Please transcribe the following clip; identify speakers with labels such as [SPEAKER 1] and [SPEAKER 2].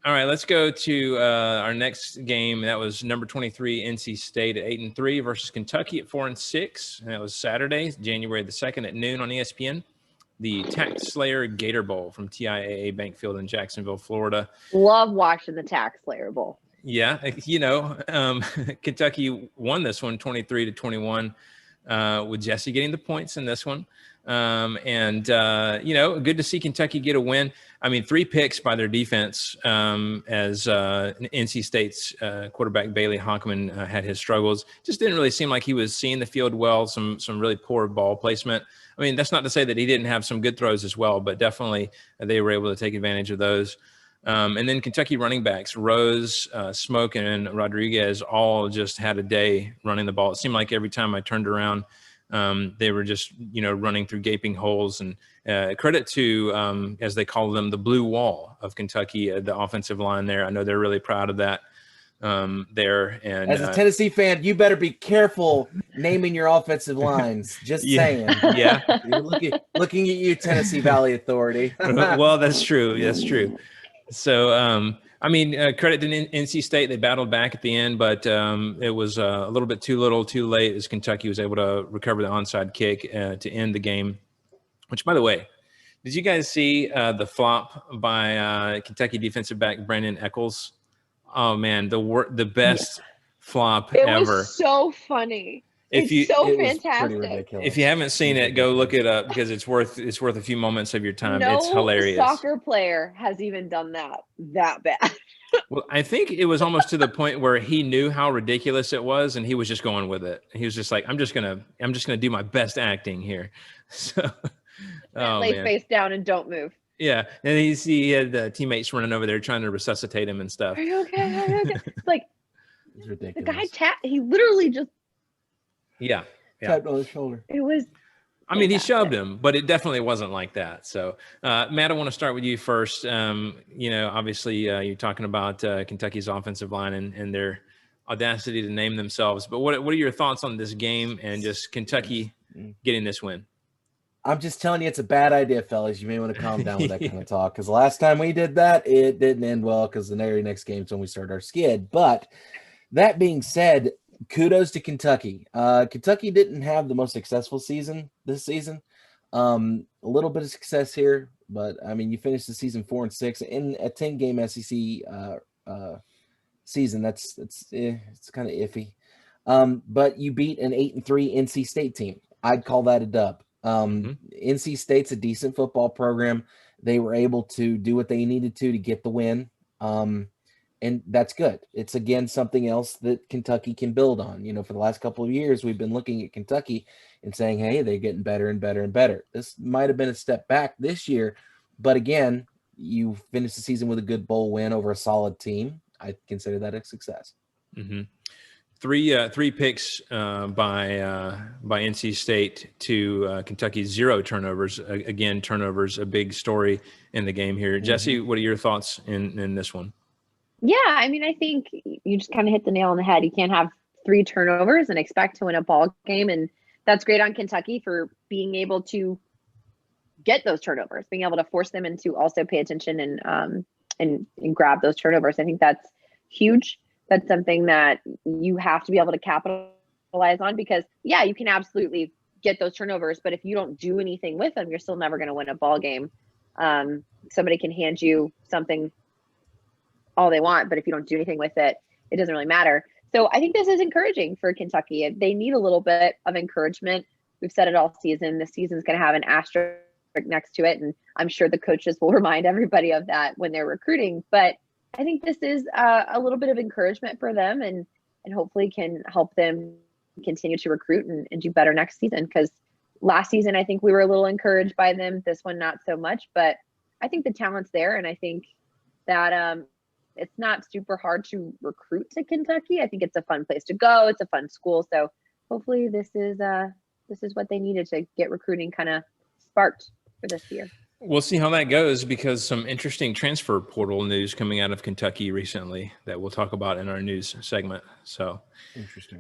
[SPEAKER 1] All right, let's go to our next game. That was number 23, NC State at 8-3 versus Kentucky at 4-6. And that was Saturday, January the 2nd at noon on ESPN. The TaxSlayer Gator Bowl from TIAA Bankfield in Jacksonville, Florida.
[SPEAKER 2] Love watching the TaxSlayer Bowl.
[SPEAKER 1] Yeah, Kentucky won this one 23-21 with Jesse getting the points in this one. Good to see Kentucky get a win. I mean, 3 picks by their defense as NC State's quarterback Bailey Hockman had his struggles. Just didn't really seem like he was seeing the field well, some really poor ball placement. I mean, that's not to say that he didn't have some good throws as well, but definitely they were able to take advantage of those. And then Kentucky running backs, Rose, Smoke, and Rodriguez all just had a day running the ball. It seemed like every time I turned around, they were just, running through gaping holes. And credit to, as they call them, the blue wall of Kentucky, the offensive line there. I know they're really proud of that there. And
[SPEAKER 3] as a Tennessee fan, you better be careful naming your offensive lines. Just saying.
[SPEAKER 1] Yeah.
[SPEAKER 3] You're looking at you, Tennessee Valley Authority.
[SPEAKER 1] Well, that's true. That's true. So, credit to NC State. They battled back at the end, but it was a little bit too little, too late as Kentucky was able to recover the onside kick to end the game. Which, by the way, did you guys see the flop by Kentucky defensive back Brandon Eccles? Oh, man, the best flop ever.
[SPEAKER 2] It was so funny. It's so fantastic.
[SPEAKER 1] If you haven't seen it, go look it up because it's worth a few moments of your time.
[SPEAKER 2] No
[SPEAKER 1] it's hilarious.
[SPEAKER 2] Soccer player has even done that bad.
[SPEAKER 1] Well, I think it was almost to the point where he knew how ridiculous it was, and he was just going with it. He was just like, "I'm just gonna do my best acting here." So,
[SPEAKER 2] lay face down and don't move.
[SPEAKER 1] Yeah, and he had the teammates running over there trying to resuscitate him and stuff.
[SPEAKER 2] Are you okay? Are you okay? Like,
[SPEAKER 3] it's ridiculous.
[SPEAKER 2] The guy he literally just.
[SPEAKER 1] Yeah.
[SPEAKER 3] Tapped on his shoulder.
[SPEAKER 2] It was.
[SPEAKER 1] I mean, he shoved him, but it definitely wasn't like that. So, Matt, I want to start with you first. Obviously, you're talking about Kentucky's offensive line and their audacity to name themselves. But what are your thoughts on this game and just Kentucky getting this win?
[SPEAKER 3] I'm just telling you, it's a bad idea, fellas. You may want to calm down with that kind of talk because the last time we did that, it didn't end well because the very next game's when we started our skid. But that being said, kudos to Kentucky. Kentucky didn't have the most successful season this season. A little bit of success here, but I mean, you finished the season 4-6 in a 10-game SEC season. It's kind of iffy. But you beat an 8-3 NC State team. I'd call that a dub. NC State's a decent football program. They were able to do what they needed to get the win. And that's good. It's, again, something else that Kentucky can build on. For the last couple of years, we've been looking at Kentucky and saying, hey, they're getting better and better and better. This might have been a step back this year. But, again, you finished the season with a good bowl win over a solid team. I consider that a success.
[SPEAKER 1] Mm-hmm. Three picks by NC State to Kentucky's 0 turnovers. Again, turnovers, a big story in the game here. Mm-hmm. Jesse, what are your thoughts in this one?
[SPEAKER 2] Yeah, I mean, I think you just kind of hit the nail on the head. You can't have 3 turnovers and expect to win a ball game. And that's great on Kentucky for being able to get those turnovers, being able to force them into also pay attention and grab those turnovers. I think that's huge. That's something that you have to be able to capitalize on because, yeah, you can absolutely get those turnovers. But if you don't do anything with them, you're still never going to win a ball game. Somebody can hand you something all they want, but if you don't do anything with it, it doesn't really matter. So I think this is encouraging for Kentucky. They need a little bit of encouragement. We've said it all season. This season's going to have an asterisk next to it, and I'm sure the coaches will remind everybody of that when they're recruiting. But I think this is a little bit of encouragement for them and hopefully can help them continue to recruit and do better next season. Because last season, I think we were a little encouraged by them. This one, not so much. But I think the talent's there, and I think that it's not super hard to recruit to Kentucky. I think it's a fun place to go. It's a fun school. So hopefully this is what they needed to get recruiting kind of sparked for this year.
[SPEAKER 1] We'll see how that goes because some interesting transfer portal news coming out of Kentucky recently that we'll talk about in our news segment. So
[SPEAKER 3] interesting.